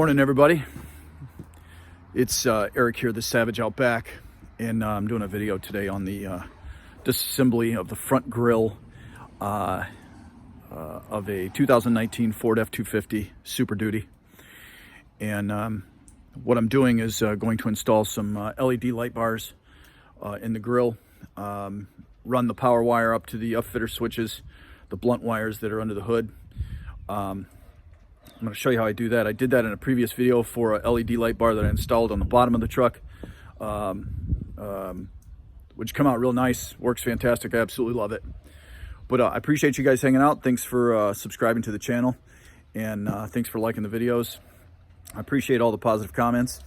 Morning, everybody. It's Eric here, the Savage Outback, and I'm doing a video today on the disassembly of the front grille of a 2019 Ford F250 Superduty. And what I'm doing is going to install some LED light bars in the grille, run the power wire up to the upfitter switches, the blunt wires that are under the hood. I'm going to show you how I do that. I did that in a previous video for a LED light bar that I installed on the bottom of the truck, which come out real nice, works fantastic. I absolutely love it. But I appreciate you guys hanging out. Thanks for subscribing to the channel, and thanks for liking the videos. I appreciate all the positive comments.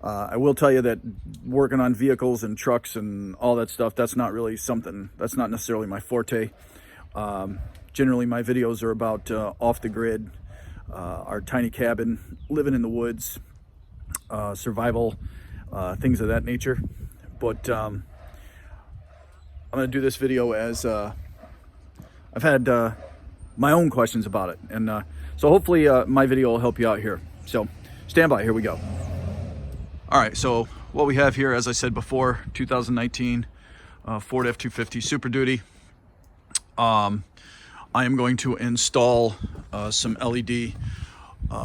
I will tell you that working on vehicles and trucks and all that stuff, that's not necessarily my forte. Generally, my videos are about off the grid, our tiny cabin, living in the woods, survival, things of that nature. But I'm going to do this video as I've had my own questions about it. And so hopefully my video will help you out here. So stand by, here we go. All right, so what we have here, as I said before, 2019 Ford F250 Superduty. I am going to install some LED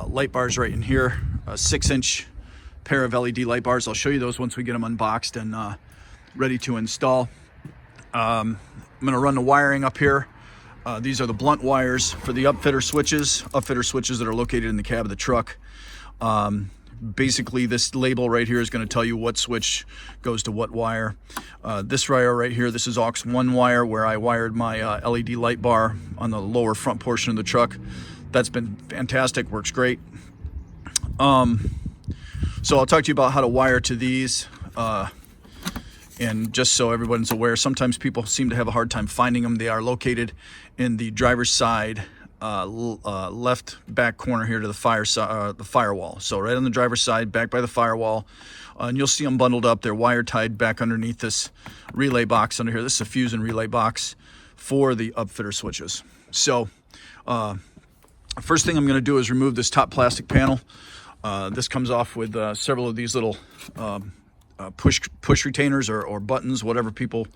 light bars right in here, a 6-inch pair of LED light bars. I'll show you those once we get them unboxed and ready to install. I'm going to run the wiring up here. These are the blunt wires for the upfitter switches that are located in the cab of the truck. Basically, this label right here is going to tell you what switch goes to what wire. This wire right here, this is aux1 wire, where I wired my LED light bar on the lower front portion of the truck. That's been fantastic, works great. So I'll talk to you about how to wire to these. And just so everyone's aware, sometimes people seem to have a hard time finding them. They are located in the driver's side left back corner here to the firewall. So right on the driver's side, back by the firewall, and you'll see them bundled up. They're wire tied back underneath this relay box under here. This is a fuse and relay box for the upfitter switches. So first thing I'm going to do is remove this top plastic panel. This comes off with several of these little push retainers or buttons, whatever people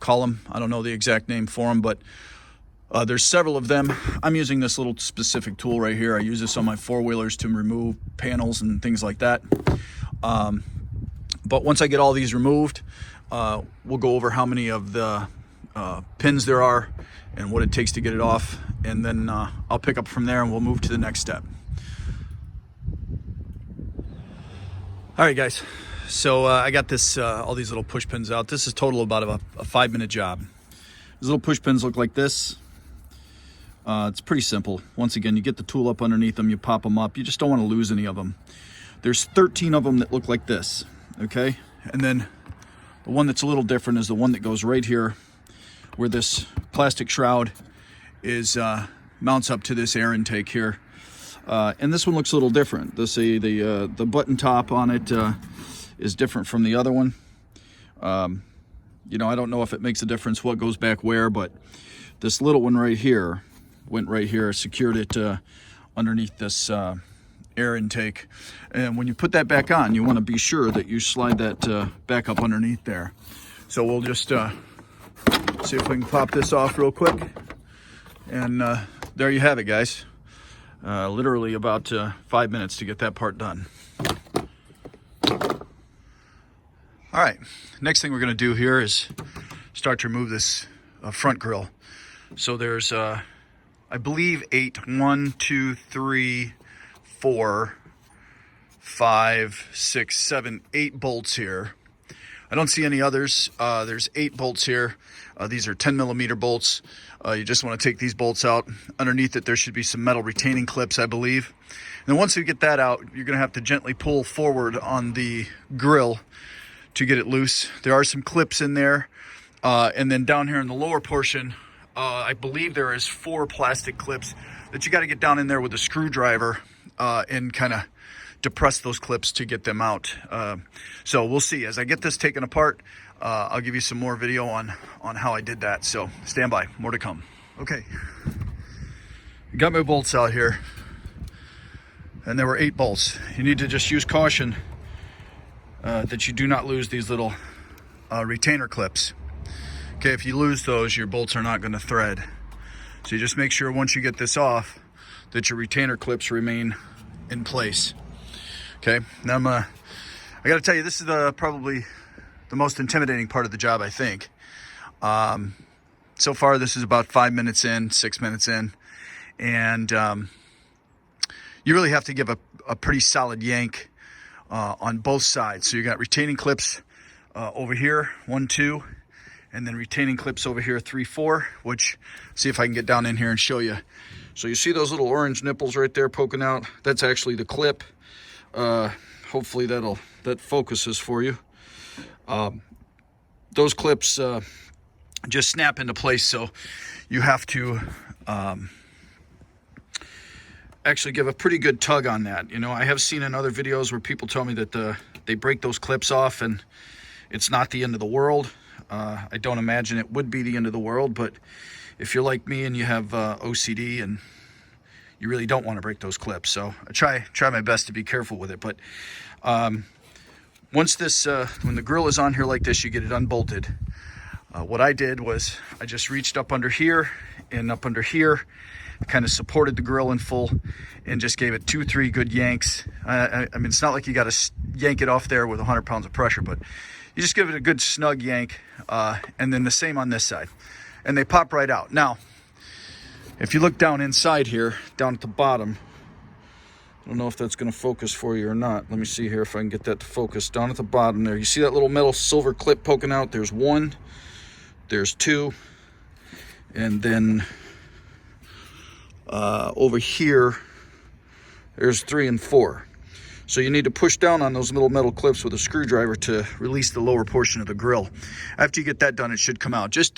call them. I don't know the exact name for them, but there's several of them. I'm using this little specific tool right here. I use this on my four-wheelers to remove panels and things like that. But once I get all these removed, we'll go over how many of the pins there are and what it takes to get it off. And then I'll pick up from there and we'll move to the next step. All right, guys. So I got this all these little push pins out. This is total about a 5-minute job. These little push pins look like this. It's pretty simple. Once again, you get the tool up underneath them, you pop them up. You just don't want to lose any of them. There's 13 of them that look like this, okay? And then the one that's a little different is the one that goes right here where this plastic shroud is mounts up to this air intake here. And this one looks a little different. The button top on it is different from the other one. You know, I don't know if it makes a difference what goes back where, but this little one right here went right here, secured it underneath this air intake. And when you put that back on, you want to be sure that you slide that back up underneath there. So we'll just see if we can pop this off real quick. And there you have it, guys. Literally about 5 minutes to get that part done. All right, next thing we're going to do here is start to remove this front grille. So there's, I believe, 8 bolts here. I don't see any others. There's 8 bolts here. These are 10mm bolts. You just want to take these bolts out. Underneath it, there should be some metal retaining clips, I believe. And then once you get that out, you're going to have to gently pull forward on the grille to get it loose. There are some clips in there. And then down here in the lower portion, I believe there is 4 plastic clips that you got to get down in there with a screwdriver and kind of depress those clips to get them out. So we'll see. As I get this taken apart, I'll give you some more video on how I did that. So stand by, more to come. Okay, got my bolts out here. and there were 8 bolts. You need to just use caution that you do not lose these little retainer clips. Okay, if you lose those, your bolts are not going to thread. So you just make sure once you get this off that your retainer clips remain in place. Okay, now I got to tell you, this is probably the most intimidating part of the job, I think. So far, this is about 5 minutes in, 6 minutes in, and you really have to give a pretty solid yank on both sides. So you got retaining clips over here, 1, 2, and then retaining clips over here, 3, 4, which, see if I can get down in here and show you. So you see those little orange nipples right there poking out? That's actually the clip. Hopefully that focuses for you. Those clips just snap into place, so you have to actually give a pretty good tug on that. You know, I have seen in other videos where people tell me that they break those clips off and it's not the end of the world. I don't imagine it would be the end of the world, but if you're like me and you have OCD and you really don't want to break those clips, so I try my best to be careful with it. But once this, when the grill is on here like this, you get it unbolted. What I did was I just reached up under here and up under here, kind of supported the grill in full and just gave it 2, 3 good yanks. I mean, it's not like you got to yank it off there with 100 pounds of pressure, but you just give it a good snug yank, and then the same on this side, and they pop right out. Now, if you look down inside here, down at the bottom, I don't know if that's going to focus for you or not. Let me see here if I can get that to focus. Down at the bottom there, you see that little metal silver clip poking out? There's 1, there's 2, and then over here, there's 3 and 4. So you need to push down on those little metal clips with a screwdriver to release the lower portion of the grill. After you get that done, it should come out. Just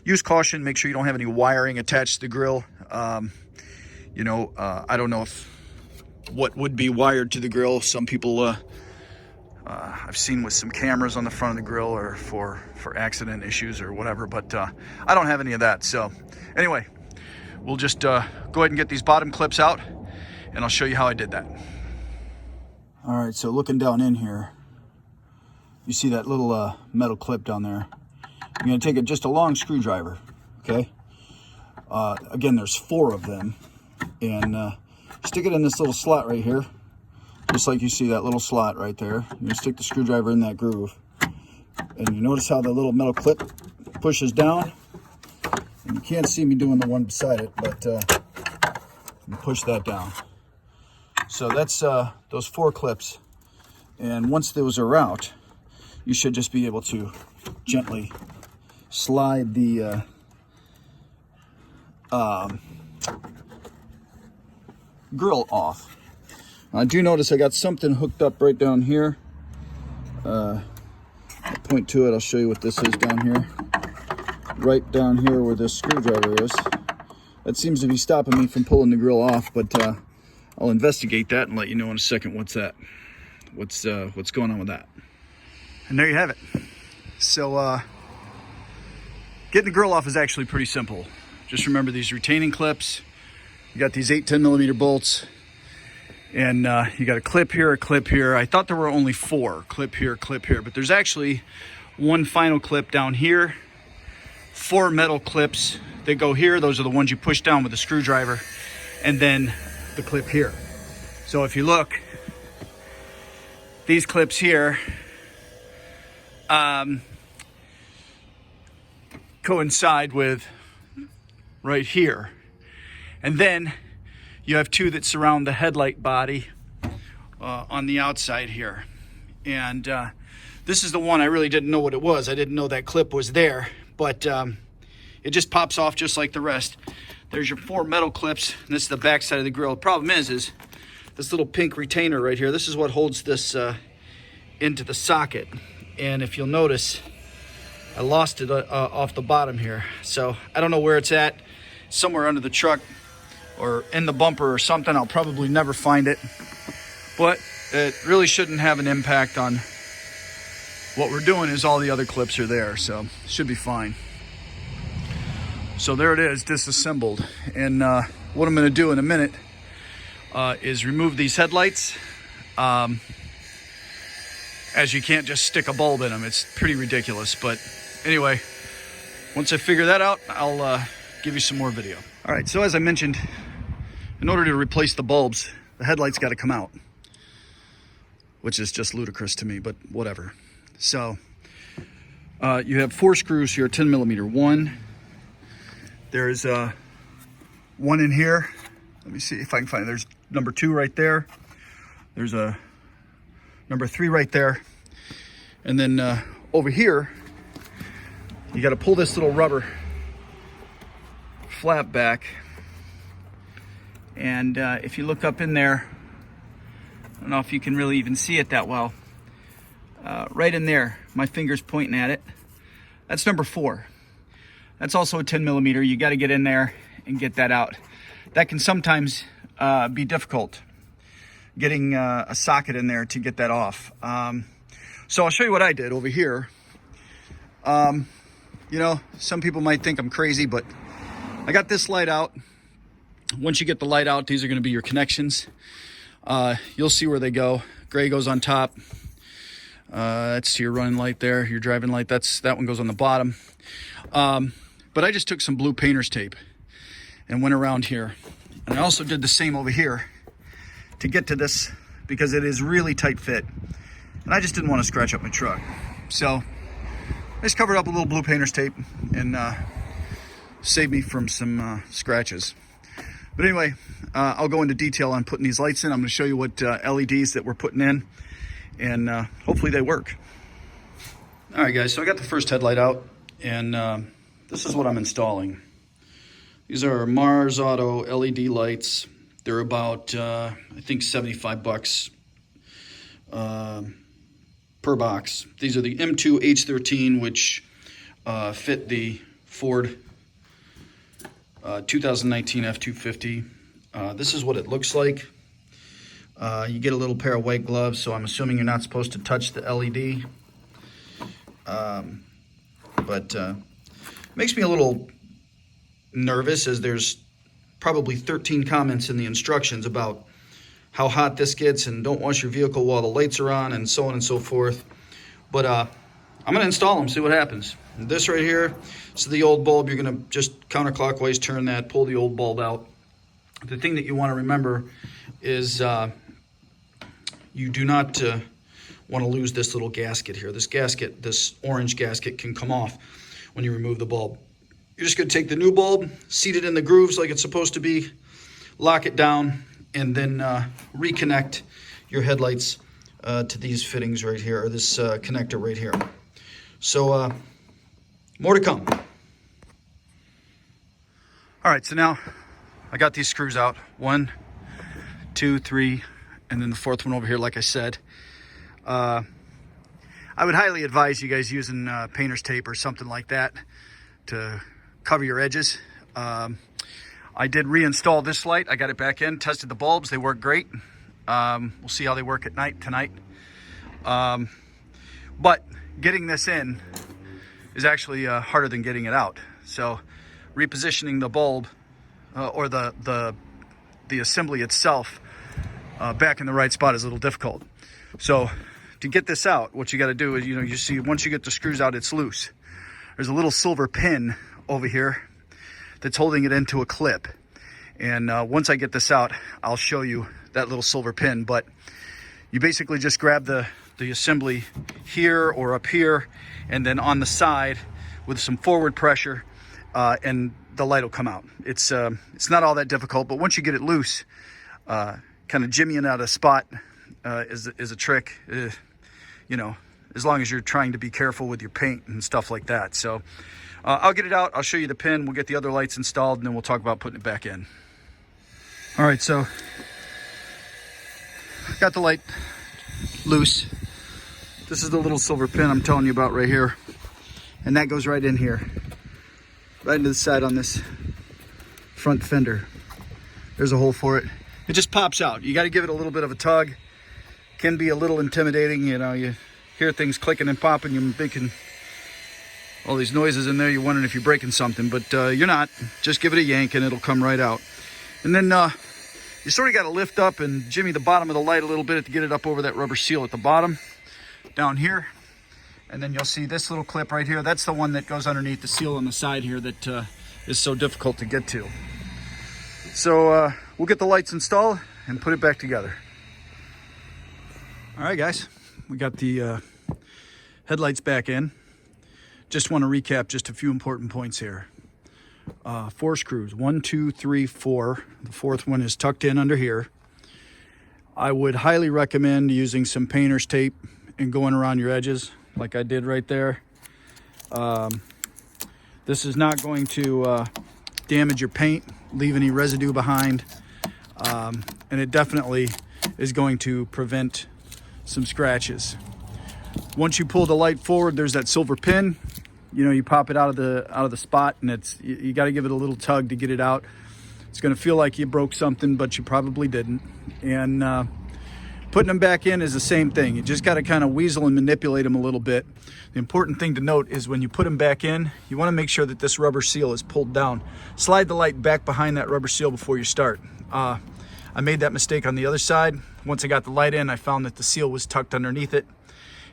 use caution. Make sure you don't have any wiring attached to the grill. You know, I don't know what would be wired to the grill. Some people I've seen with some cameras on the front of the grill or for accident issues or whatever, but I don't have any of that. So anyway, we'll just go ahead and get these bottom clips out, and I'll show you how I did that. All right, so looking down in here, you see that little metal clip down there. You're going to take just a long screwdriver, okay? Again, there's 4 of them, and stick it in this little slot right here, just like you see that little slot right there. You're going to stick the screwdriver in that groove, and you notice how the little metal clip pushes down. And you can't see me doing the one beside it, but you push that down. So that's those 4 clips, and once those are out, you should just be able to gently slide the grill off. I do notice I got something hooked up right down here. I'll point to it. I'll show you what this is down here. Right down here where this screwdriver is. That seems to be stopping me from pulling the grill off, but I'll investigate that and let you know in a second what's going on with that. And there you have it. So getting the grill off is actually pretty simple. Just remember these retaining clips. You got these 8 10mm bolts, and you got a clip here, a clip here. I thought there were only 4, clip here, but there's actually 1 final clip down here, 4 metal clips that go here. Those are the ones you push down with a screwdriver, and then the clip here. So if you look, these clips here coincide with right here, and then you have 2 that surround the headlight body on the outside here. And this is the one I really didn't know what it was. I didn't know that clip was there, but it just pops off just like the rest. There's your 4 metal clips, and this is the back side of the grill. The problem is this little pink retainer right here, this is what holds this into the socket. And if you'll notice, I lost it off the bottom here. So I don't know where it's at, somewhere under the truck or in the bumper or something. I'll probably never find it, but it really shouldn't have an impact on what we're doing. Is all the other clips are there, so it should be fine. So there it is, disassembled. And what I'm going to do in a minute, is remove these headlights. As you can't just stick a bulb in them. It's pretty ridiculous. But anyway, once I figure that out, I'll give you some more video. All right, so as I mentioned, in order to replace the bulbs, the headlights got to come out, which is just ludicrous to me, but whatever. So you have 4 screws here, 10 millimeter. One, there's one in here. Let me see if I can find it. There's number 2 right there. There's a number 3 right there. And then over here, you got to pull this little rubber flap back. And if you look up in there, I don't know if you can really even see it that well. Right in there, my finger's pointing at it. That's number 4. That's also a 10 millimeter. You got to get in there and get that out. That can sometimes be difficult, getting a socket in there to get that off. So I'll show you what I did over here. You know, some people might think I'm crazy, but I got this light out. Once you get the light out, these are going to be your connections. You'll see where they go. Gray goes on top. That's your running light there, your driving light. That one goes on the bottom. But I just took some blue painter's tape and went around here. And I also did the same over here to get to this because it is really tight fit. And I just didn't want to scratch up my truck. So I just covered up a little blue painter's tape and saved me from some scratches. But anyway, I'll go into detail on putting these lights in. I'm going to show you what LEDs that we're putting in, and hopefully they work. All right, guys, so I got the first headlight out, and this is what I'm installing. These are MarsAuto LED lights. They're about, I think, 75 bucks per box. These are the M2 H13, which fit the Ford 2019 F250. This is what it looks like. You get a little pair of white gloves, so I'm assuming you're not supposed to touch the LED. But it makes me a little nervous, as there's probably 13 comments in the instructions about how hot this gets and don't wash your vehicle while the lights are on and so on and so forth. But I'm going to install them, see what happens. This right here, so the old bulb, you're going to just counterclockwise turn that, pull the old bulb out. The thing that you want to remember is you do not want to lose this little gasket here. This gasket, this orange gasket, can come off when you remove the bulb. You're just going to take the new bulb, seat it in the grooves like it's supposed to be, lock it down, and then reconnect your headlights to these fittings right here, or this connector right here. So more to come. All right, so now I got these screws out. 1, 2, 3, and then the 4th one over here, like I said. I would highly advise you guys using painter's tape or something like that to cover your edges. I did reinstall this light. I got it back in, tested the bulbs. They work great. We'll see how they work at night tonight. But getting this in is actually harder than getting it out. So repositioning the bulb or the assembly itself back in the right spot is a little difficult. So to get this out, what you got to do is, you see once you get the screws out, it's loose. There's a little silver pin over here that's holding it into a clip. And once I get this out, I'll show you that little silver pin. But you basically just grab the assembly here or up here, and then on the side with some forward pressure, and the light will come out. It's not all that difficult, but once you get it loose, kind of jimmying out a spot is a trick. As long as you're trying to be careful with your paint and stuff like that. So I'll get it out. I'll show you the pin. We'll get the other lights installed, and then we'll talk about putting it back in. All right, so got the light loose. This is the little silver pin I'm telling you about right here. And that goes right in here, right into the side on this front fender. There's a hole for it. It just pops out. You got to give it a little bit of a tug. Can be a little intimidating, you hear things clicking and popping, you're making all these noises in there, you're wondering if you're breaking something, but you're not. Just give it a yank and it'll come right out. And then you sort of got to lift up and jimmy the bottom of the light a little bit to get it up over that rubber seal at the bottom down here. And then you'll see this little clip right here. That's the one that goes underneath the seal on the side here that is so difficult to get to. So we'll get the lights installed and put it back together. All right, guys, we got the headlights back in. Just want to recap just a few important points here. 4 screws, 1, 2, 3, 4. The 4th one is tucked in under here. I would highly recommend using some painter's tape and going around your edges like I did right there. This is not going to damage your paint, leave any residue behind, and it definitely is going to prevent some scratches. Once you pull the light forward, there's that silver pin. You know, you pop it out of the spot, and you got to give it a little tug to get it out. It's going to feel like you broke something, but you probably didn't. And putting them back in is the same thing. You just got to kind of weasel and manipulate them a little bit. The important thing to note is when you put them back in, you want to make sure that this rubber seal is pulled down. Slide the light back behind that rubber seal before you start. I made that mistake on the other side. Once I got the light in, I found that the seal was tucked underneath it.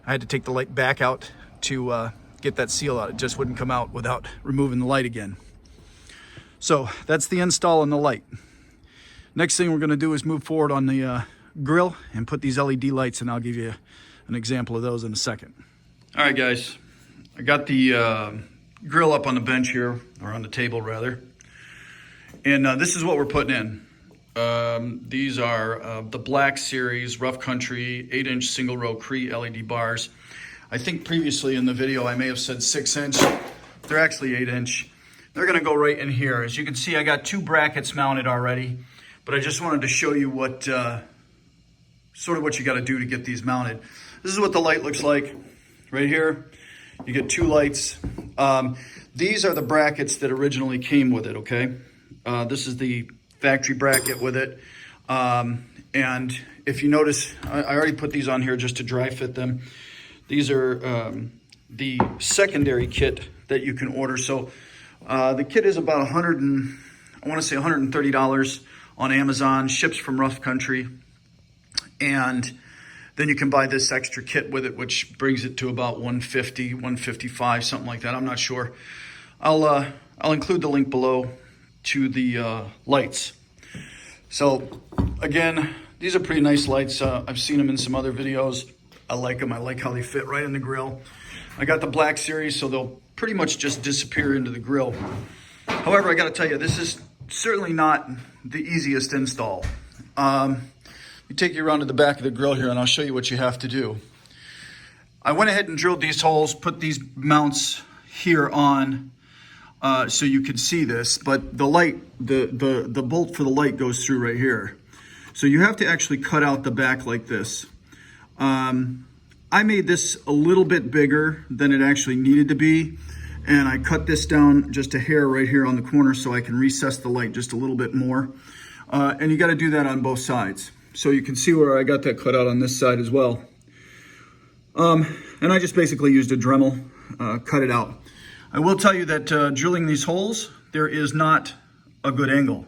I had to take the light back out to get that seal out. It just wouldn't come out without removing the light again. So that's the install on the light. Next thing we're going to do is move forward on the grill and put these LED lights, and I'll give you an example of those in a second. All right, guys, I got the grill up on the bench here, or on the table rather, and this is what we're putting in. These are the Black Series Rough Country 8-inch single row Cree LED bars. I think previously in the video I may have said 6-inch. They're actually 8-inch. They're going to go right in here. As you can see, I got 2 brackets mounted already, but I just wanted to show you what sort of what you got to do to get these mounted. This is what the light looks like right here. You get 2 lights. These are the brackets that originally came with it, okay? This is the factory bracket with it. And if you notice, I already put these on here just to dry fit them. These are the secondary kit that you can order. So the kit is about $130 on Amazon, ships from Rough Country. And then you can buy this extra kit with it, which brings it to about $150, $155, something like that. I'm not sure. I'll include the link below to the lights. So again, these are pretty nice lights. I've seen them in some other videos. I like them. I like how they fit right in the grill. I got the Black Series, so they'll pretty much just disappear into the grill. However, I got to tell you, this is certainly not the easiest install. You take you around to the back of the grill here, and I'll show you what you have to do. I went ahead and drilled these holes, put these mounts here on so you could see this, but the light, the bolt for the light goes through right here. So you have to actually cut out the back like this. I made this a little bit bigger than it actually needed to be, and I cut this down just a hair right here on the corner so I can recess the light just a little bit more. And you got to do that on both sides. So you can see where I got that cut out on this side as well. And I just basically used a Dremel, cut it out. I will tell you that drilling these holes, there is not a good angle.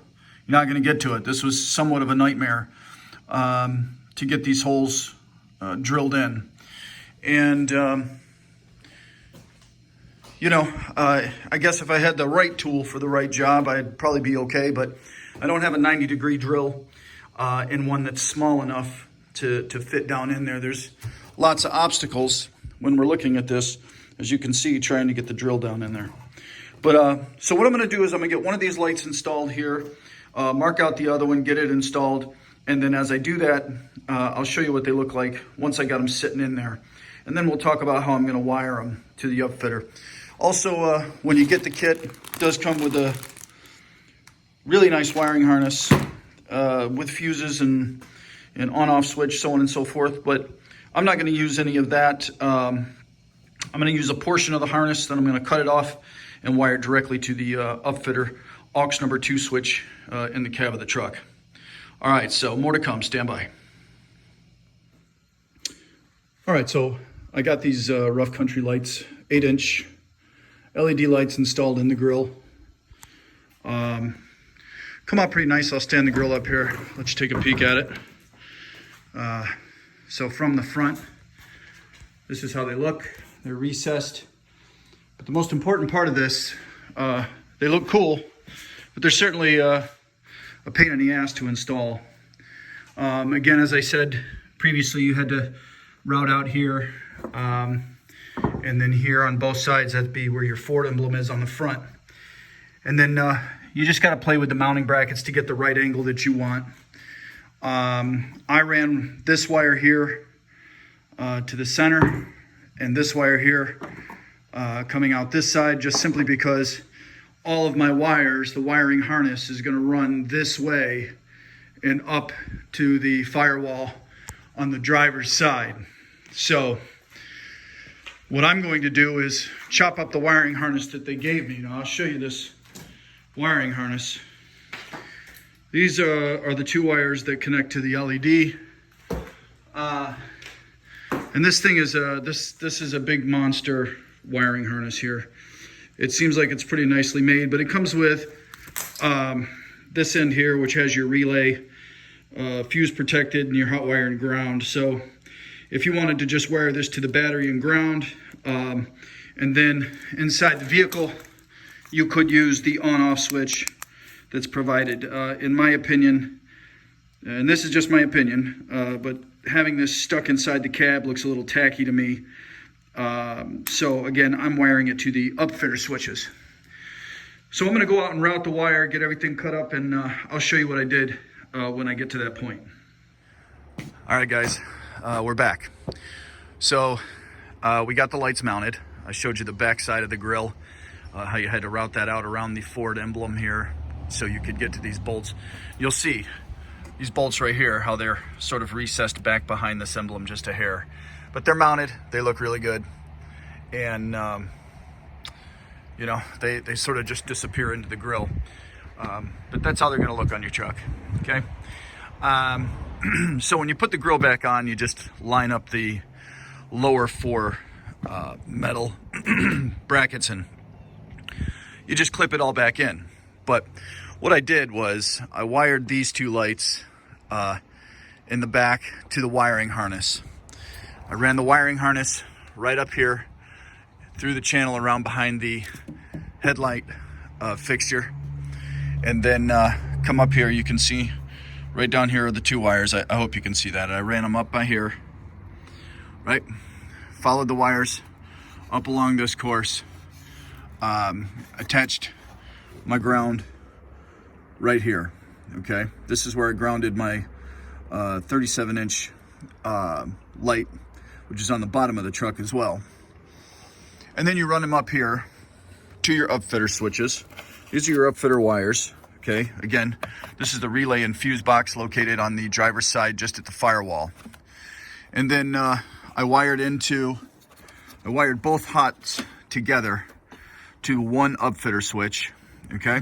You're not going to get to it. This was somewhat of a nightmare to get these holes drilled in. And, you know, I guess if I had the right tool for the right job, I'd probably be okay, but I don't have a 90-degree drill and one that's small enough to fit down in there. There's lots of obstacles when we're looking at this, as you can see, trying to get the drill down in there. But so what I'm going to do is I'm going to get one of these lights installed here, mark out the other one, get it installed, and then as I do that, I'll show you what they look like once I got them sitting in there. And then we'll talk about how I'm going to wire them to the upfitter. Also, when you get the kit, it does come with a really nice wiring harness with fuses and on-off switch, so on and so forth. But I'm not going to use any of that. I'm going to use a portion of the harness, then I'm going to cut it off and wire it directly to the upfitter aux number 2 switch in the cab of the truck. All right, so more to come. Stand by. All right, so I got these Rough Country lights, 8-inch LED lights installed in the grill. come out pretty nice. I'll stand the grill up here, let you take a peek at it. So from the front, this is how they look. They're recessed. But the most important part of this, they look cool, but they're certainly a pain in the ass to install. Again, as I said previously, you had to route out here, and then here on both sides, that'd be where your Ford emblem is on the front. And then you just got to play with the mounting brackets to get the right angle that you want. I ran this wire here to the center, and this wire here coming out this side, just simply because all of my wires, the wiring harness is going to run this way and up to the firewall on the driver's side. So what I'm going to do is chop up the wiring harness that they gave me. Now I'll show you this wiring harness. These are the two wires that connect to the LED. And this thing is this is a big monster wiring harness here. It seems like it's pretty nicely made, but it comes with this end here, which has your relay, fuse protected, and your hot wire and ground. So if you wanted to just wire this to the battery and ground, and then inside the vehicle, you could use the on-off switch that's provided. In my opinion, and this is just my opinion, but having this stuck inside the cab looks a little tacky to me. So again, I'm wiring it to the upfitter switches. So I'm going to go out and route the wire, get everything cut up, and I'll show you what I did when I get to that point. All right, guys, we're back. So we got the lights mounted. I showed you the back side of the grill, how you had to route that out around the Ford emblem here so you could get to these bolts. You'll see these bolts right here, how they're sort of recessed back behind this emblem just a hair. But they're mounted, they look really good. And, you know, they sort of just disappear into the grill. But that's how they're gonna look on your truck, okay? So when you put the grill back on, you just line up the lower four metal brackets and you just clip it all back in. But what I did was I wired these two lights in the back to the wiring harness. I ran the wiring harness right up here through the channel around behind the headlight fixture, and then come up here. You can see right down here are the two wires. I hope you can see that. I ran them up by here, right? Followed the wires up along this course, attached my ground right here, okay? This is where I grounded my 37-inch light, which is on the bottom of the truck as well. And then you run them up here to your upfitter switches. These are your upfitter wires, okay? Again, this is the relay and fuse box located on the driver's side just at the firewall. And then I wired both hots together to one upfitter switch, okay?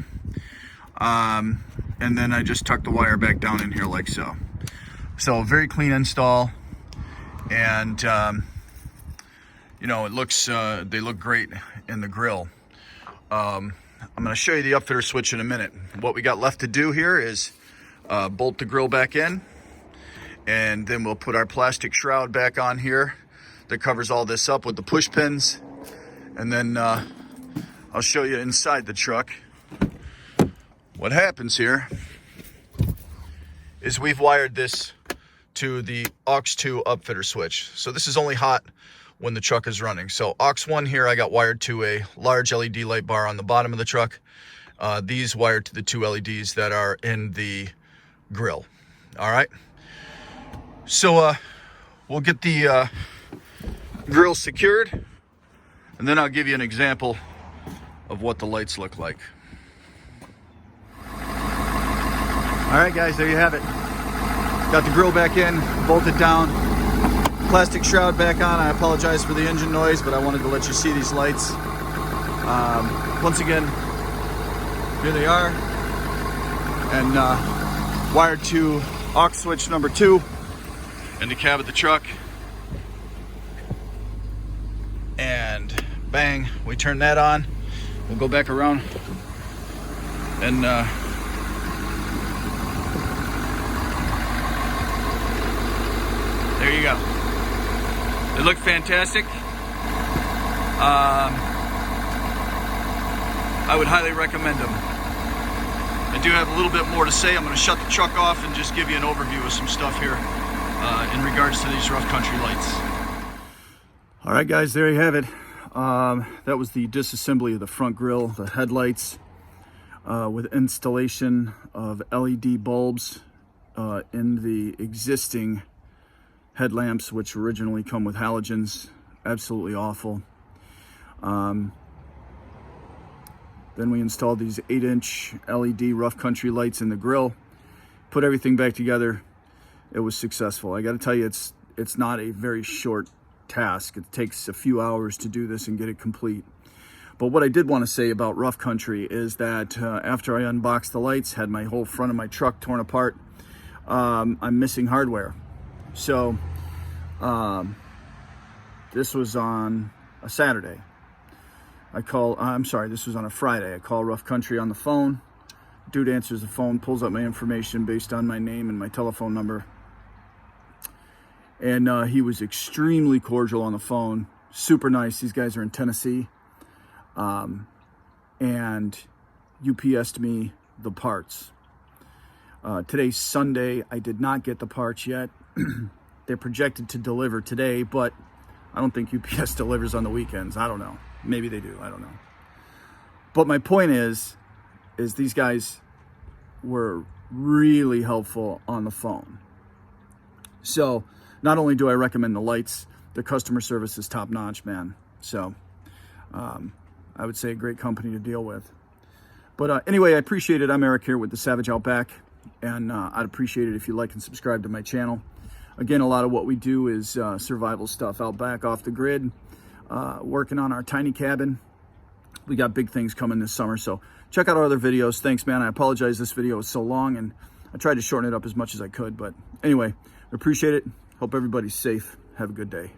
And then I just tucked the wire back down in here like so. So very clean install. And you know, it looks they look great in the grill. I'm going to show you the upfitter switch in a minute. What we got left to do here is bolt the grill back in, and then we'll put our plastic shroud back on here that covers all this up with the push pins, and then I'll show you inside the truck. What happens here is we've wired this to the aux2 upfitter switch. So this is only hot when the truck is running. So aux1 here I got wired to a large LED light bar on the bottom of the truck. These wired to the two LEDs that are in the grill. All right. So we'll get the grill secured, and then I'll give you an example of what the lights look like. All right, guys, there you have it. Got the grill back in, bolted down, plastic shroud back on. I apologize for the engine noise, but I wanted to let you see these lights. Once again, here they are, and wired to aux switch number 2 in the cab of the truck. And bang, we turn that on. We'll go back around and there you go. They look fantastic. I would highly recommend them. I do have a little bit more to say. I'm going to shut the truck off and just give you an overview of some stuff here in regards to these rough country lights. All right, guys, there you have it. That was the disassembly of the front grille, the headlights, with installation of LED bulbs in the existing headlamps, which originally come with halogens. Absolutely awful. Then we installed these 8-inch LED rough country lights in the grill, put everything back together. It was successful. I got to tell you, it's not a very short task. It takes a few hours to do this and get it complete. But what I did want to say about rough country is that after I unboxed the lights, had my whole front of my truck torn apart, I'm missing hardware. So this was on a Saturday. This was on a Friday. I call Rough Country on the phone. Dude answers the phone, pulls up my information based on my name and my telephone number. And he was extremely cordial on the phone. Super nice. These guys are in Tennessee. And UPS'd me the parts. Today's Sunday. I did not get the parts yet. They're projected to deliver today, but I don't think UPS delivers on the weekends. I don't know. Maybe they do. I don't know. But my point is these guys were really helpful on the phone. So not only do I recommend the lights, the customer service is top notch, man. So I would say a great company to deal with. But anyway, I appreciate it. I'm Eric here with the Savage Outback, and I'd appreciate it if you like and subscribe to my channel. Again, a lot of what we do is survival stuff out back off the grid, working on our tiny cabin. We got big things coming this summer, so check out our other videos. Thanks, man. I apologize this video was so long, and I tried to shorten it up as much as I could. But anyway, appreciate it. Hope everybody's safe. Have a good day.